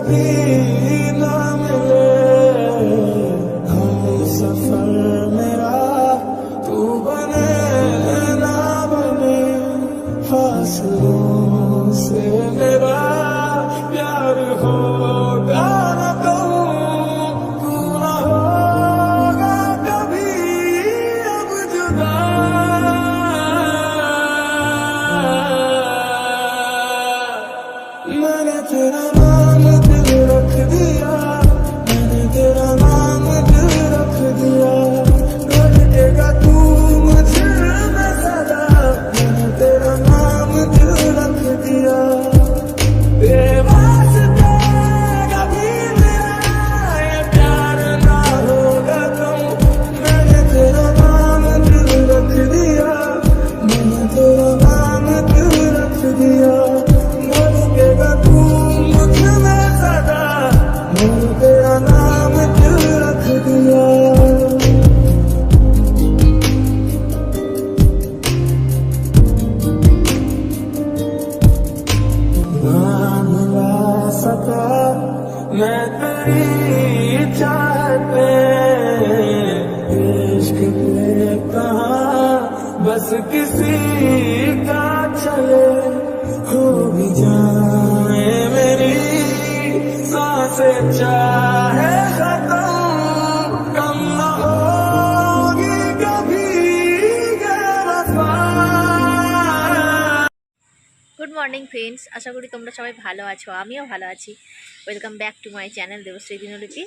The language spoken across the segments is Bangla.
कभी ना मिले हम सफर मेरा तू बने ना बने फासलों से मेरा प्यार होगा न कहूँ तू न होगा कभी अब जुदा मैंने तेरा नाम दिल रख दिया मैंने तेरा नाम दिल रख दिया रखेगा तू मुझे में सदा मैंने तेरा नाम दिल रख दिया बेवास्ते कभी मेरा ये प्यार ना होगा तुम मैंने तेरा नाम दिल रख दिया मैंने तेरा नाम दिल रख दिया रखेगा तू मुझे में सदा मैंने तेरा नाम दिल रख दिया सका मैं तेरी चाहते इश्क पे कहाँ बस किसी का चले हो भी जाए मेरी सांसें चाहे खत्म कम न होगी कभी ये वफा গুড মর্নিং ফ্রেন্ডস, আশা করি তোমরা সবাই ভালো আছো, আমিও ভালো আছি। Welcome back to my channel Debashree Dinlipi.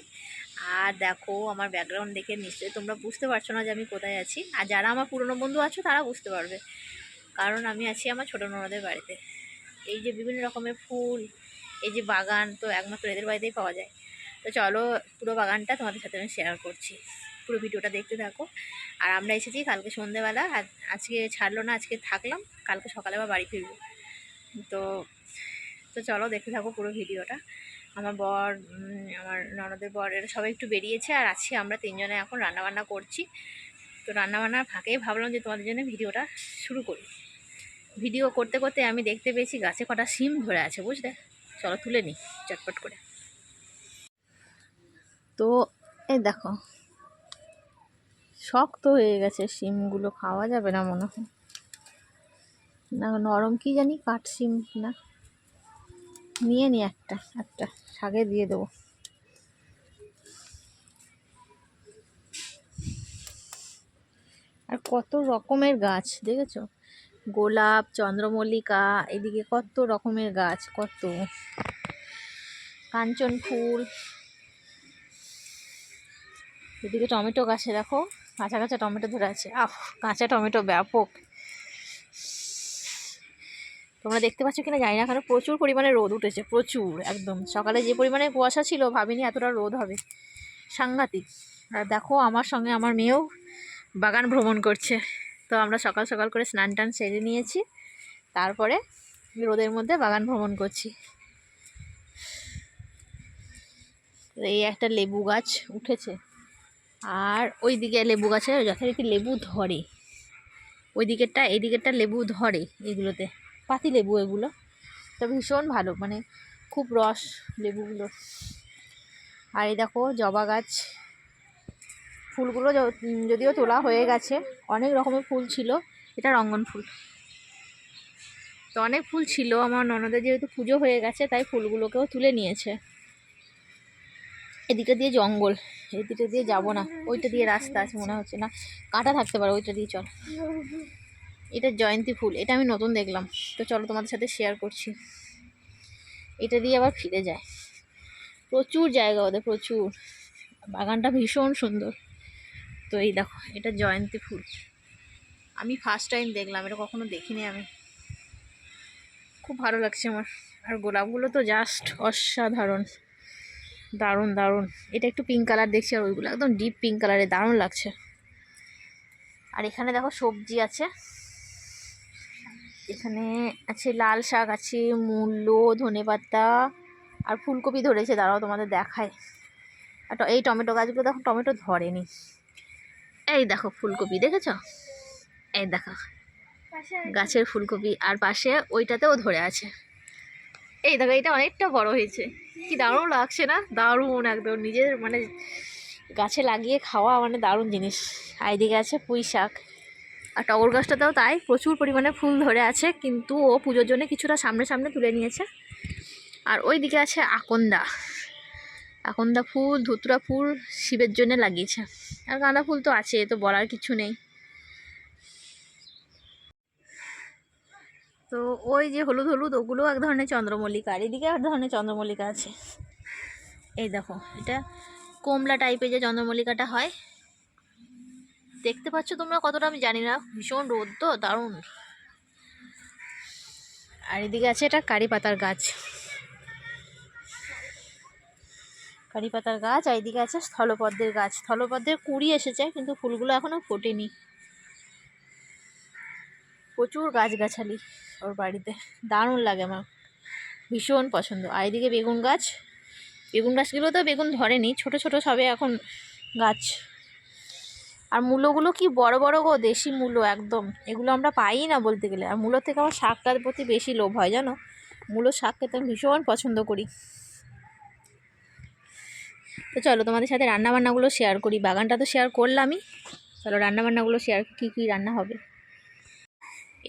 আর দেখো, আমার ব্যাকগ্রাউন্ড দেখে নিশ্চয়ই তোমরা বুঝতে পারছো না যে আমি কোথায় আছি। আর যারা আমার পুরনো বন্ধু আছো তারা বুঝতে পারবে, কারণ আমি আছি আমার ছোটো ননদের বাড়িতে। এই যে বিভিন্ন রকমের ফুল, এই যে বাগান, তো একমাত্র এদের বাড়িতেই পাওয়া যায়। তো চলো, পুরো বাগানটা তোমাদের সাথে আমি শেয়ার করছি, পুরো ভিডিওটা দেখতে থাকো। আর আমরা এসেছি কালকে সন্ধ্যেবেলা, আজকে ছাড়লো না, আজকে থাকলাম, কালকে সকালে আবার বাড়ি ফিরবো। তো তো চলো দেখতে থাকো পুরো ভিডিওটা। আমার বর, আমার ননদের বর, এরা সবাই একটু বেরিয়েছে, আর আছি আমরা তিনজনে এখন রান্নাবান্না করছি। তো রান্নাবান্নার ফাঁকেই ভাবলাম যে তোমাদের জন্য ভিডিওটা শুরু করি। ভিডিও করতে করতে আমি দেখতে পেয়েছি গাছে কটা শিম ধরে আছে, বুঝলে। চলো তুলে নিই চটপট করে। তো এই দেখো, শক্ত হয়ে গেছে শিমগুলো, খাওয়া যাবে না মনে হয়, না নরম কি জানি, কাঠ শিম না। নিয়ে নি একটা শাকে দিয়ে দেবো। আর কত রকমের গাছ দেখেছো, গোলাপ, চন্দ্রমল্লিকা, এদিকে কত রকমের গাছ, কত কাঞ্চন ফুল, এদিকে টমেটো গাছে দেখো কাঁচা কাঁচা টমেটো ধরে আছে। কাঁচা টমেটো ব্যাপক, তোমরা দেখতে পাচ্ছ কিনা জানি না, কারণ প্রচুর পরিমাণে রোদ উঠেছে, প্রচুর একদম। সকালে যে পরিমাণে কুয়াশা ছিল ভাবিনি এতটা রোদ হবে, সাংঘাতিক। আর দেখো, আমার সঙ্গে আমার মেয়েও বাগান ভ্রমণ করছে। তো আমরা সকাল সকাল করে স্নান টান সেরে নিয়েছি, তারপরে রোদের মধ্যে বাগান ভ্রমণ করছি। এই একটা লেবু গাছ উঠেছে, আর ওই দিকে লেবু গাছে যথারীতি লেবু ধরে, ওই দিকেরটা এই দিকেরটা লেবু ধরে, এগুলোতে পাতি লেবু এগুলো, তো ভীষণ ভালো, মানে খুব রস লেবুগুলো। আর এই দেখো জবা গাছ, ফুলগুলো যদিও তোলা হয়ে গেছে, অনেক রকমের ফুল ছিল, এটা রঙ্গন ফুল। তো অনেক ফুল ছিল, আমার ননদের যেহেতু পুজো হয়ে গেছে তাই ফুলগুলোকেও তুলে নিয়েছে। এদিকে দিয়ে জঙ্গল, এদিকে দিয়ে যাবো না, ওইটা দিয়ে রাস্তা আছে মনে হচ্ছে, না কাঁটা থাকতে পারে, ওইটা দিয়ে চল। এটা জয়ন্তী ফুল, এটা আমি নতুন দেখলাম, তো চলো তোমাদের সাথে শেয়ার করছি। এটা দিয়ে আবার ফিরে যায়, প্রচুর জায়গা ওদের, প্রচুর। বাগানটা ভীষণ সুন্দর। তো এই দেখো, এটা জয়ন্তী ফুল, আমি ফার্স্ট টাইম দেখলাম, এটা কখনো দেখিনি আমি, খুব ভালো লাগছে আমার। আর গোলাপগুলো তো জাস্ট অসাধারণ, দারুণ দারুণ। এটা একটু পিঙ্ক কালার দেখছি, আর ওইগুলো একদম ডিপ পিঙ্ক কালারে, দারুণ লাগছে। আর এখানে দেখো সবজি আছে, এখানে আছে লাল শাক আছে, মূলো, ধনেপাতা, আর ফুলকপি ধরেছে, দাঁড়াও তোমাদের দেখায়। আর এই টমেটো গাছগুলো দেখো, টমেটো ধরেনি। এই দেখো ফুলকপি দেখেছ, এই দেখো গাছের ফুলকপি, আর পাশে ওইটাতেও ধরে আছে। এই দেখো এটা অনেকটা বড় হয়েছে, কি দারুণ লাগছে না? দারুণ একদম, নিজের মানে গাছে লাগিয়ে খাওয়া মানে দারুণ জিনিস। আর এদিকে আছে পুঁই শাক, আর টগর গাছটাতেও তাই প্রচুর পরিমাণে ফুল ধরে আছে, কিন্তু ও পুজোর জন্য কিছুটা সামনে সামনে তুলে নিয়েছে। আর ওই দিকে আছে আকন্দা, আকন্দা ফুল, ধুতরা ফুল শিবের জন্য লাগিয়েছে। আর গাঁদা ফুল তো আছে, তো বলার কিছু নেই। তো ওই যে হলুদ হলুদ ওগুলো এক ধরনের চন্দ্রমল্লিকা, আর এদিকে এক ধরনের চন্দ্রমল্লিকা আছে। এই দেখো এটা কমলা টাইপের যে চন্দ্রমল্লিকাটা হয়, দেখতে পাচ্ছ তোমরা কতটা আমি জানি না, ভীষণ রোদ তো, দারুণ। আর এদিকে আছে এটা কারি পাতার গাছ, কারি পাতার গাছ। আর এদিকে আছে স্থলপদ্মের গাছ, স্থলপদ্মের কুঁড়ি এসেছে কিন্তু ফুলগুলো এখনো ফোটেনি। প্রচুর গাছগাছালি ওর বাড়িতে, দারুণ লাগে, আমার ভীষণ পছন্দ। আর এদিকে বেগুন গাছ, বেগুন গাছগুলো তো বেগুন ধরেনি, ছোট ছোট সবে এখন গাছ। আর মূলোগুলো কি বড় বড় গো, দেশি মূলো একদম, এগুলো আমরা পাই না বলতে গেলে। আর মূলোর থেকে আমার শাকটার প্রতি বেশি লোভ হয় জানো, মূলোর শাক খেতে আমি ভীষণ পছন্দ করি। তো চলো তোমাদের সাথে রান্নাবান্নাগুলো শেয়ার করি, বাগানটা তো শেয়ার করলামই, চলো রান্নাবান্নাগুলো শেয়ার, কী কী রান্না হবে।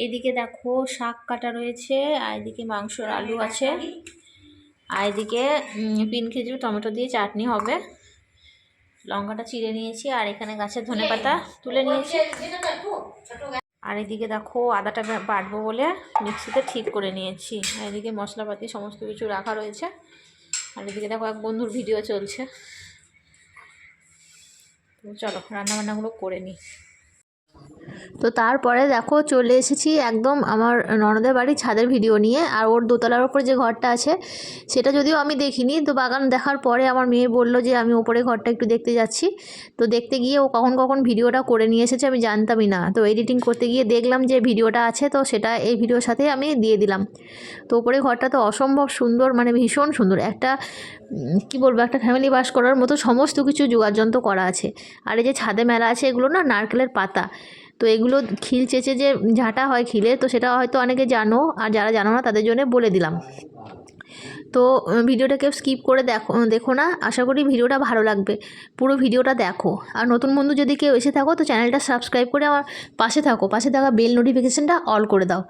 এদিকে দেখো শাক কাটা রয়েছে, আর এদিকে মাংসর আলু আছে, আর এদিকে পিন খেজুর টমেটো দিয়ে চাটনি হবে। লঙ্কাটা চিড়ে নিয়েছি, আর এখানে গাছের ধনেপাতা তুলে নিয়েছি। আর এদিকে দেখো আদাটা বাটবো বলে মিক্সিতে ঠিক করে নিয়েছি। আর এদিকে মশলাপাতি সমস্ত কিছু রাখা রয়েছে। আর এদিকে দেখো এক বন্ধুর ভিডিও চলছে। তো চলো রান্নাবান্নাগুলো করে নিই। তো তারপরে দেখো চলে এসেছি একদম আমার ননদের বাড়ির ছাদের ভিডিও নিয়ে। আর ওর দোতলার ওপরে যে ঘরটা আছে সেটা যদিও আমি দেখিনি, তো বাগান দেখার পরে আমার মেয়ে বলল যে আমি ওপরে ঘরটা একটু দেখতে যাচ্ছি। তো দেখতে গিয়ে ও কখন কখন ভিডিওটা করে নিয়ে এসেছে আমি জানতামই না। তো এডিটিং করতে গিয়ে দেখলাম যে ভিডিওটা আছে, তো সেটা এই ভিডিওর সাথে আমি দিয়ে দিলাম। তো ওপরে ঘরটা তো অসম্ভব সুন্দর, মানে ভীষণ সুন্দর, একটা কি বলবো, একটা ফ্যামিলি বাস করার মতো সমস্ত কিছু যোগাযন্ত্র করা আছে। আর এই যে ছাদে মেলা আছে এগুলো না নারকেলের পাতা, তো এগুলো খিল চেঁচে যে ঝাঁটা হয় খিলে, তো সেটা হয়তো অনেকে জানো, আর যারা জানো না তাদের জন্য বলে দিলাম। তো ভিডিওটা কেউ স্কিপ করে দেখো না, আশা করি ভিডিওটা ভালো লাগবে, পুরো ভিডিওটা দেখো। আর নতুন বন্ধু যদি কেউ এসে থাকো তো চ্যানেলটা সাবস্ক্রাইব করে আমার পাশে থাকো, পাশে থাকা বেল নোটিফিকেশানটা অল করে দাও।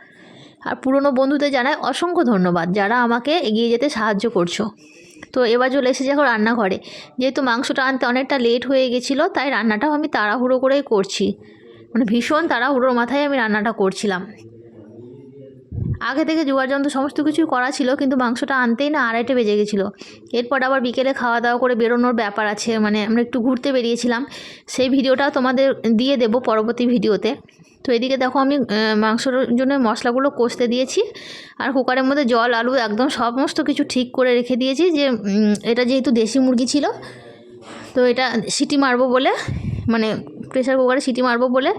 আর পুরনো বন্ধুদের জানাই অসংখ্য ধন্যবাদ যারা আমাকে এগিয়ে যেতে সাহায্য করছো। তো এবার চলে এসেছি এখন রান্নাঘরে, যেহেতু মাংসটা আনতে অনেকটা লেট হয়ে গেছিলো তাই রান্নাটাও আমি তাড়াহুড়ো করেই করছি, মানে ভীষণ তাড়াহুড়োর মাথায় আমি রান্নাটা করছিলাম। আগে থেকে যোগাযন্ত্র সমস্ত কিছুই করা ছিল, কিন্তু মাংসটা আনতেই না 2:30 বেজে গেছিলো। এরপর আবার বিকেলে খাওয়া দাওয়া করে বেরোনোর ব্যাপার আছে, মানে আমরা একটু ঘুরতে বেরিয়েছিলাম, সেই ভিডিওটা তোমাদের দিয়ে দেব পরবর্তী ভিডিওতে। তো এদিকে দেখো আমি মাংসর জন্য মশলাগুলো কষতে দিয়েছি, আর কুকারের মধ্যে জল আলু একদম সমস্ত কিছু ঠিক করে রেখে দিয়েছি। যে এটা যেহেতু দেশি মুরগি ছিল, তো এটা সিটি মারবো বলে, মানে প্রেসার কুকারে সিটি মারবো বলে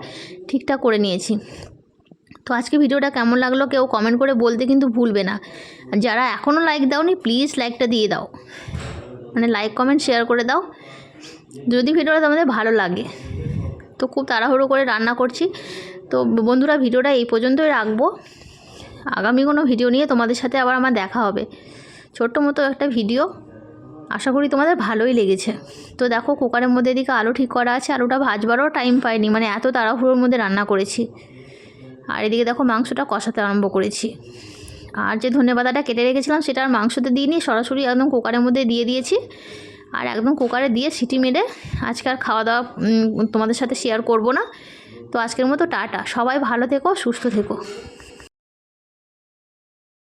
ঠিকঠাক করে নিয়েছি। তো আজকে ভিডিওটা কেমন লাগলো কেউ কমেন্ট করে বলতে কিন্তু ভুলবে না। আর যারা এখনও লাইক দাওনি প্লিজ লাইকটা দিয়ে দাও, মানে লাইক কমেন্ট শেয়ার করে দাও যদি ভিডিওটা তোমাদের ভালো লাগে। তো খুব তাড়াহুড়ো করে রান্না করছি। তো বন্ধুরা ভিডিওটা এই পর্যন্তই রাখবো, আগামী কোনো ভিডিও নিয়ে তোমাদের সাথে আবার আমার দেখা হবে। ছোট্ট মতো একটা ভিডিও, আশা করি তোমাদের ভালোই লেগেছে। তো দেখো কুকারের মধ্যে এদিকে আলু ঠিক করা আছে, আলুটা ভাজবারও টাইম পাইনি, মানে এত তাড়াহুড়োর মধ্যে রান্না করেছি। আর এদিকে দেখো মাংসটা কষাতে আরম্ভ করেছি। আর যে ধনেপাতাটা কেটে রেখেছিলাম সেটা আর মাংসতে দিইনি, সরাসরি একদম কুকারের মধ্যে দিয়ে দিয়েছি। আর একদম কুকারে দিয়ে সিটি মেরে আজকে আর খাওয়া দাওয়া তোমাদের সাথে শেয়ার করব না। তো আজকের মতো টাটা, সবাই ভালো থেকো, সুস্থ থেকো।